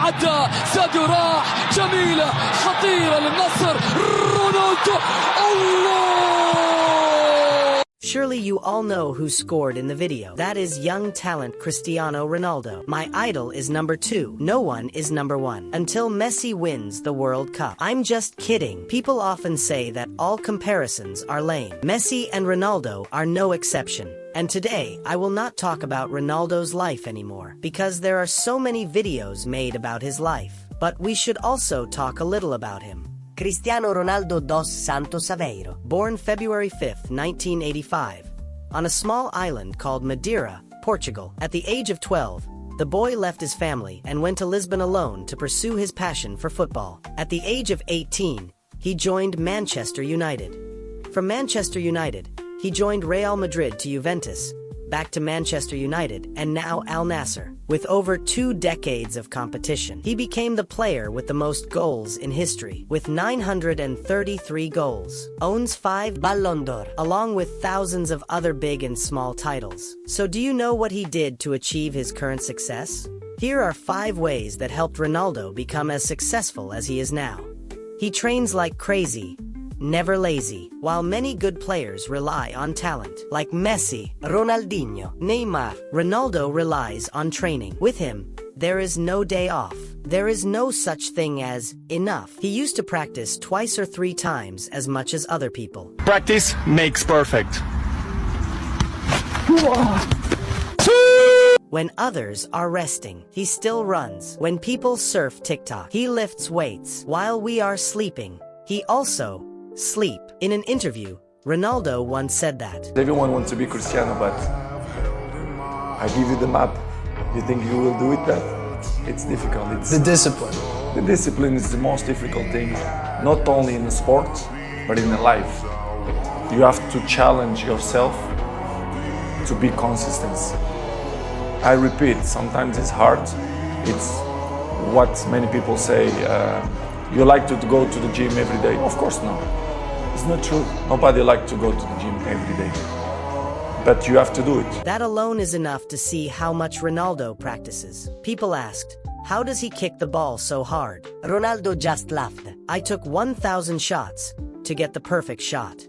عدى ساديو راح جميلة خطيرة للنصر رونالدو الله. Surely you all know who scored in the video. That is young talent Cristiano Ronaldo. My idol is number 2. No one is number 1. Until Messi wins the World Cup. I'm just kidding. People often say that all comparisons are lame. Messi and Ronaldo are no exception. And today, I will not talk about Ronaldo's life anymore, because there are so many videos made about his life. But we should also talk a little about him. Cristiano Ronaldo dos Santos Aveiro, born February 5, 1985, on a small island called Madeira, Portugal. At the age of 12, the boy left his family and went to Lisbon alone to pursue his passion for football. At the age of 18, he joined Manchester United. From Manchester United, he joined Real Madrid to Juventus, back to Manchester United, and now Al Nassr. With over 2 decades of competition, he became the player with the most goals in history, with 933 goals, owns 5 Ballon d'Or, along with thousands of other big and small titles. So do you know what he did to achieve his current success? Here are 5 ways that helped Ronaldo become as successful as he is now. He trains like crazy, never lazy. While many good players rely on talent, like Messi, Ronaldinho, Neymar, Ronaldo relies on training. With him, there is no day off. There is no such thing as enough. He used to practice 2 or 3 times as much as other people. Practice makes perfect. When others are resting, he still runs. When people surf TikTok, he lifts weights. While we are sleeping, he also sleep. In an interview, Ronaldo once said that everyone wants to be Cristiano, but I give you the map. You think you will do it? That it's difficult. It's the discipline. The discipline is the most difficult thing, not only in the sport, but in the life. You have to challenge yourself to be consistent. I repeat, sometimes it's hard. It's what many people say. You like to go to the gym every day? Of course not. It's not true. Nobody likes to go to the gym every day. But you have to do it. That alone is enough to see how much Ronaldo practices. People asked, how does he kick the ball so hard? Ronaldo just laughed. I took 1,000 shots to get the perfect shot.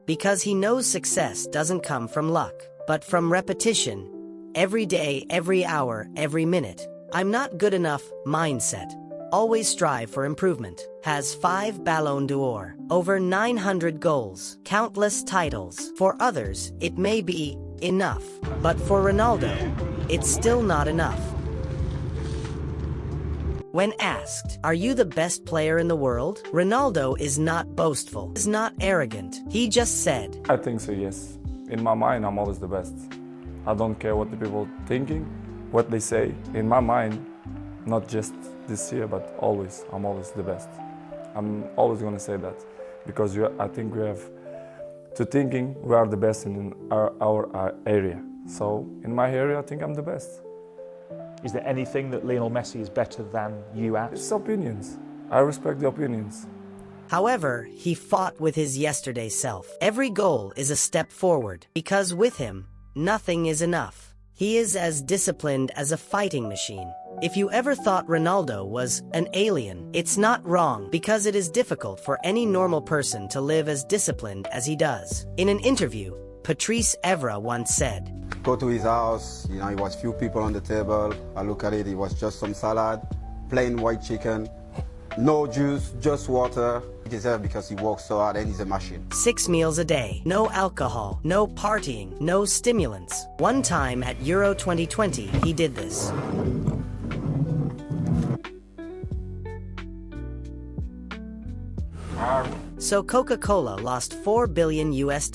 Because he knows success doesn't come from luck, but from repetition. Every day, every hour, every minute. I'm not good enough mindset. Always strive for improvement. Has 5 Ballon d'Or, over 900 goals, countless titles. For others, it may be enough. But for Ronaldo, it's still not enough. When asked, are you the best player in the world? Ronaldo is not boastful, is not arrogant. He just said, I think so, yes. In my mind, I'm always the best. I don't care what the people are thinking, what they say. In my mind, not just this year, but always, I'm always the best. I'm always going to say that, because I think we have to thinking we are the best in our area. So in my area, I think I'm the best. Is there anything that Lionel Messi is better than you at? It's opinions. I respect the opinions. However, he fought with his yesterday self. Every goal is a step forward, because with him, nothing is enough. He is as disciplined as a fighting machine. If you ever thought Ronaldo was an alien, it's not wrong, because it is difficult for any normal person to live as disciplined as he does. In an interview, Patrice Evra once said, go to his house, you know, it was few people on the table. I look at it, it was just some salad, plain white chicken, no juice, just water. He deserves because he works so hard and he's a machine. 6 meals a day, no alcohol, no partying, no stimulants. One time at Euro 2020, he did this. So Coca-Cola lost $4 billion US,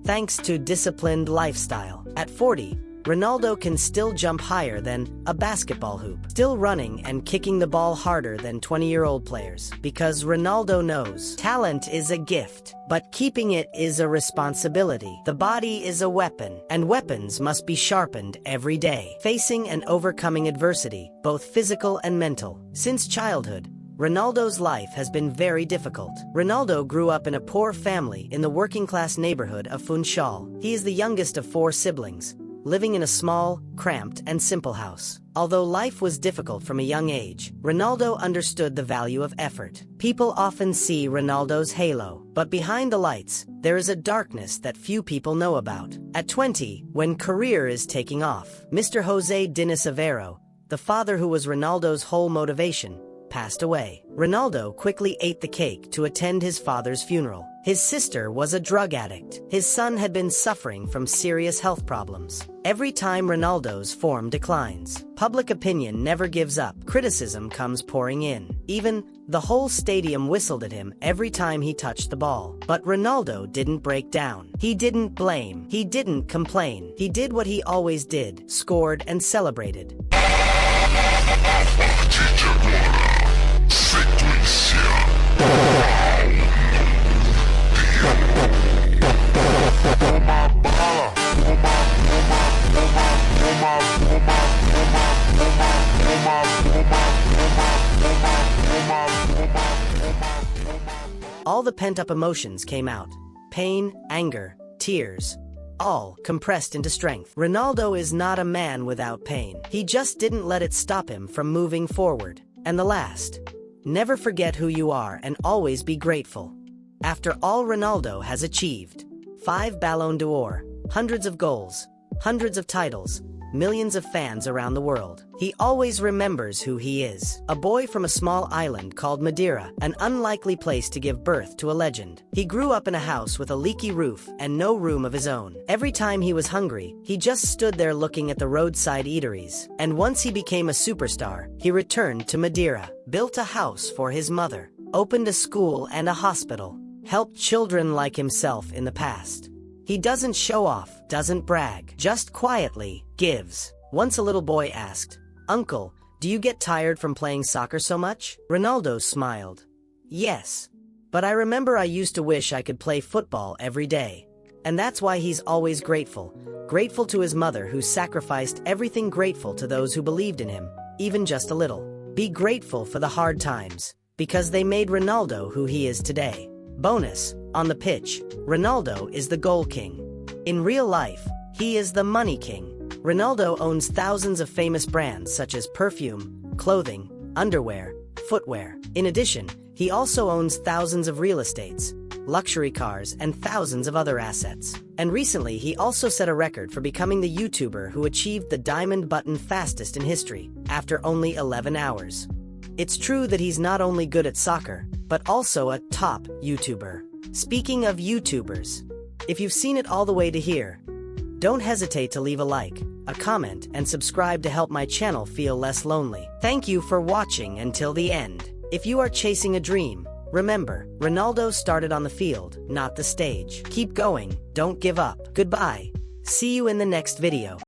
thanks to disciplined lifestyle. At 40, Ronaldo can still jump higher than a basketball hoop, still running and kicking the ball harder than 20-year-old players. Because Ronaldo knows talent is a gift, but keeping it is a responsibility. The body is a weapon, and weapons must be sharpened every day, facing and overcoming adversity, both physical and mental. Since childhood, Ronaldo's life has been very difficult. Ronaldo grew up in a poor family in the working-class neighborhood of Funchal. He is the youngest of 4 siblings, living in a small, cramped, and simple house. Although life was difficult from a young age, Ronaldo understood the value of effort. People often see Ronaldo's halo, but behind the lights, there is a darkness that few people know about. At 20, when career is taking off, Mr. José Diniz Aveiro, the father who was Ronaldo's whole motivation, passed away. Ronaldo quickly ate the cake to attend his father's funeral. His sister was a drug addict. His son had been suffering from serious health problems. Every time Ronaldo's form declines, public opinion never gives up. Criticism comes pouring in. Even the whole stadium whistled at him every time he touched the ball. But Ronaldo didn't break down. He didn't blame. He didn't complain. He did what he always did, scored and celebrated. All the pent-up emotions came out. Pain, anger, tears, all compressed into strength. Ronaldo is not a man without pain. He just didn't let it stop him from moving forward. And the last, never forget who you are and always be grateful. After all Ronaldo has achieved, 5 Ballon d'Or, hundreds of goals, hundreds of titles, millions of fans around the world, he always remembers who he is. A boy from a small island called Madeira, an unlikely place to give birth to a legend. He grew up in a house with a leaky roof and no room of his own. Every time he was hungry, he just stood there looking at the roadside eateries. And once he became a superstar, he returned to Madeira, built a house for his mother, opened a school and a hospital, helped children like himself in the past. He doesn't show off, doesn't brag, just quietly gives. Once a little boy asked, "Uncle, do you get tired from playing soccer so much?" Ronaldo smiled. "Yes. But I remember I used to wish I could play football every day." And that's why he's always grateful. Grateful to his mother who sacrificed everything, grateful to those who believed in him, even just a little. Be grateful for the hard times, because they made Ronaldo who he is today. Bonus, on the pitch, Ronaldo is the goal king. In real life, he is the money king. Ronaldo owns thousands of famous brands such as perfume, clothing, underwear, footwear. In addition, he also owns thousands of real estates, luxury cars, and thousands of other assets. And recently, he also set a record for becoming the YouTuber who achieved the diamond button fastest in history, after only 11 hours. It's true that he's not only good at soccer, but also a top YouTuber. Speaking of YouTubers, if you've seen it all the way to here, don't hesitate to leave a like, a comment, and subscribe to help my channel feel less lonely. Thank you for watching until the end. If you are chasing a dream, remember, Ronaldo started on the field, not the stage. Keep going, don't give up. Goodbye. See you in the next video.